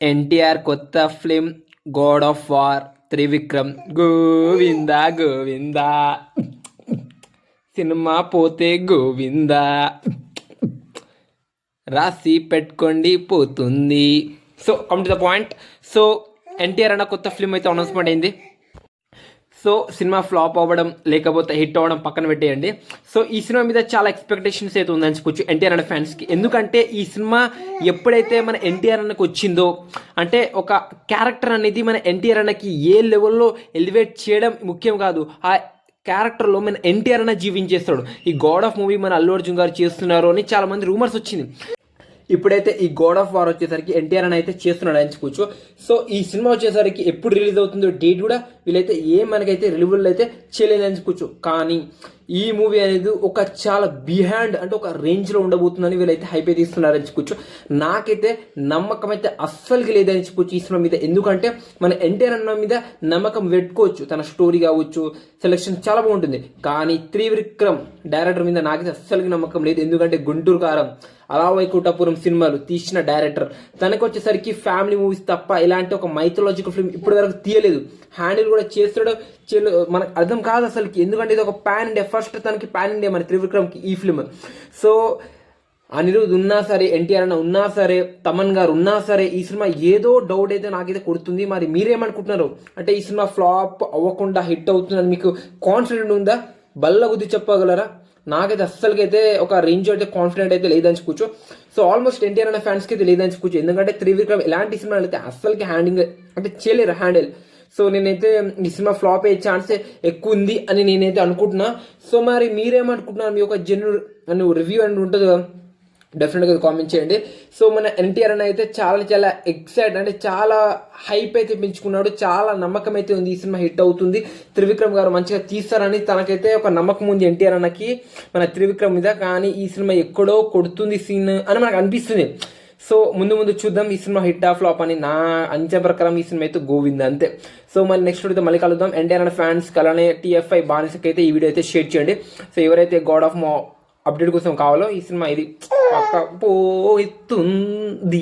ఎన్టీఆర్ కొత్త film God of war Trivikram Govinda Govinda cinema పోతే గోవింద రాసి పెట్టుకోండి పోతుంది. So come to the point. So NTR అన్న కొత్త ఫిలిం అయితే అనౌన్స్మెంట్ అయింది. సో సినిమా ఫ్లాప్ అవ్వడం లేకపోతే హిట్ అవ్వడం పక్కన పెట్టేయండి. సో ఈ సినిమా మీద చాలా ఎక్స్పెక్టేషన్స్ అయితే ఉందని చెప్పొచ్చు ఎన్టీఆర్ అన్న ఫ్యాన్స్కి. ఎందుకంటే ఈ సినిమా ఎప్పుడైతే మన ఎన్టీఆర్ అన్నకి వచ్చిందో, అంటే ఒక క్యారెక్టర్ అనేది మన ఎన్టీఆర్ అన్నకి ఏ లెవెల్లో ఎలివేట్ చేయడం ముఖ్యం కాదు, ఆ క్యారెక్టర్లో మన ఎన్టీఆర్ అన్న జీవించేస్తాడు. ఈ గాడ్ ఆఫ్ మూవీ మన అల్లు అర్జున్ గారు చేస్తున్నారు అని చాలా మంది రూమర్స్ వచ్చింది. ఇప్పుడైతే ఈ గాడ్ ఆఫ్ వార్ వచ్చేసరికి ఎన్టీఆర్ అని అయితే చేస్తున్నాడు అని చెప్పుకోవచ్చు. సో ఈ సినిమా వచ్చేసరికి ఎప్పుడు రిలీజ్ అవుతుందో డేట్ కూడా వీళ్ళైతే మనకైతే రిలీవల్ అయితే చేయలేదు అని చెప్పుకోవచ్చు. కానీ ఈ మూవీ అనేది ఒక చాలా బిహైండ్ అంటే ఒక రేంజ్లో ఉండబోతుందని వీళ్ళైతే హైప్ అయితే ఇస్తున్నారని చెప్పుకోవచ్చు. నాకైతే నమ్మకం అయితే అస్సలుకి లేదని చెప్పుకోవచ్చు ఈ సినిమా మీద. ఎందుకంటే మన ఎన్టీఆర్ అన్న మీద నమ్మకం పెట్టుకోవచ్చు, తన స్టోరీ కావచ్చు, సెలెక్షన్ చాలా బాగుంటుంది. కానీ త్రివిక్రమ్ డైరెక్టర్ మీద నాకైతే అస్సలుకి నమ్మకం లేదు. ఎందుకంటే గుంటూరు కారం, అలా వైకుంఠపురం సినిమాలు తీసిన డైరెక్టర్, తనకు వచ్చేసరికి ఫ్యామిలీ మూవీస్ తప్ప ఇలాంటి ఒక మైథలాజికల్ ఫిల్మ్ ఇప్పటి వరకు తీయలేదు. హ్యాండిల్ కూడా చేస్తాడో మనకు అర్థం కాదు అసలుకి. ఎందుకంటే ఇది ఒక పాన్ ఇండియా, ఫస్ట్ తనకి పాన్ ఇండియా మన త్రివిక్రమ్కి ఈ ఫిల్మ్. సో అనిరుద్ ఉన్నా సరే, ఎన్టీఆర్ అన్న ఉన్నా సరే, తమన్ గారు ఉన్నా సరే, ఈ సినిమా ఏదో డౌట్ అయితే నాకైతే కొడుతుంది. మరి మీరేమనుకుంటున్నారు? అంటే ఈ సినిమా ఫ్లాప్ అవ్వకుండా హిట్ అవుతుందని మీకు కాన్ఫిడెంట్ ఉందా? బల్ల గుద్ది చెప్పగలరా? నాకైతే అస్సలకైతే ఒక రేంజ్ అయితే కాన్ఫిడెంట్ అయితే లేదని చెప్పుకోవచ్చు. సో ఆల్మోస్ట్ ఎన్టీఆర్ అనే ఫ్యాన్స్కి అయితే లేదని చెప్పుకోవచ్చు. ఎందుకంటే త్రివిక్రమ్ ఎలాంటి సినిమాలు అయితే అస్సలకి హ్యాండింగ్ అంటే చేయలేరు హ్యాండిల్. సో నేనైతే ఈ సినిమా ఫ్లాప్ అయ్యే ఛాన్సే ఎక్కువ ఉంది అని నేనైతే అనుకుంటున్నా. సో మరి మీరేమనుకుంటున్నారు? మీ ఒక జెన్యున్ రివ్యూ అని ఉంటుంది కదా, డెఫినెట్గా కామెంట్ చేయండి. సో మన ఎన్టీఆర్ అని అయితే చాలా ఎక్సైట్ అంటే చాలా హైప్ అయితే పెంచుకున్నాడు. చాలా నమ్మకం అయితే ఉంది ఈ సినిమా హిట్ అవుతుంది, త్రివిక్రమ్ గారు మంచిగా తీస్తారని తనకైతే ఒక నమ్మకం ఉంది ఎన్టీఆర్ అన్నకి మన త్రివిక్రమ్ మీద. కానీ ఈ సినిమా ఎక్కడో కొడుతుంది సీన్ అని మనకు అనిపిస్తుంది. సో ముందు చూద్దాం ఈ సినిమా హిట్ ఆఫ్ ఫ్లాప్ అని. నా అంచనా ప్రకారం ఈ సినిమా అయితే గోవింద అంతే. సో మరి నెక్స్ట్ వీడియో మళ్ళీ కలుద్దాం. ఎన్టీఆర్ అన్న ఫ్యాన్స్ అలానే TFI బానిసకి అయితే ఈ వీడియో అయితే షేర్ చేయండి. సో ఎవరైతే గాడ్ ఆఫ్ అప్డేట్ కోసం కావాలో ఈ సినిమా ఇది పక్క పోతుంది.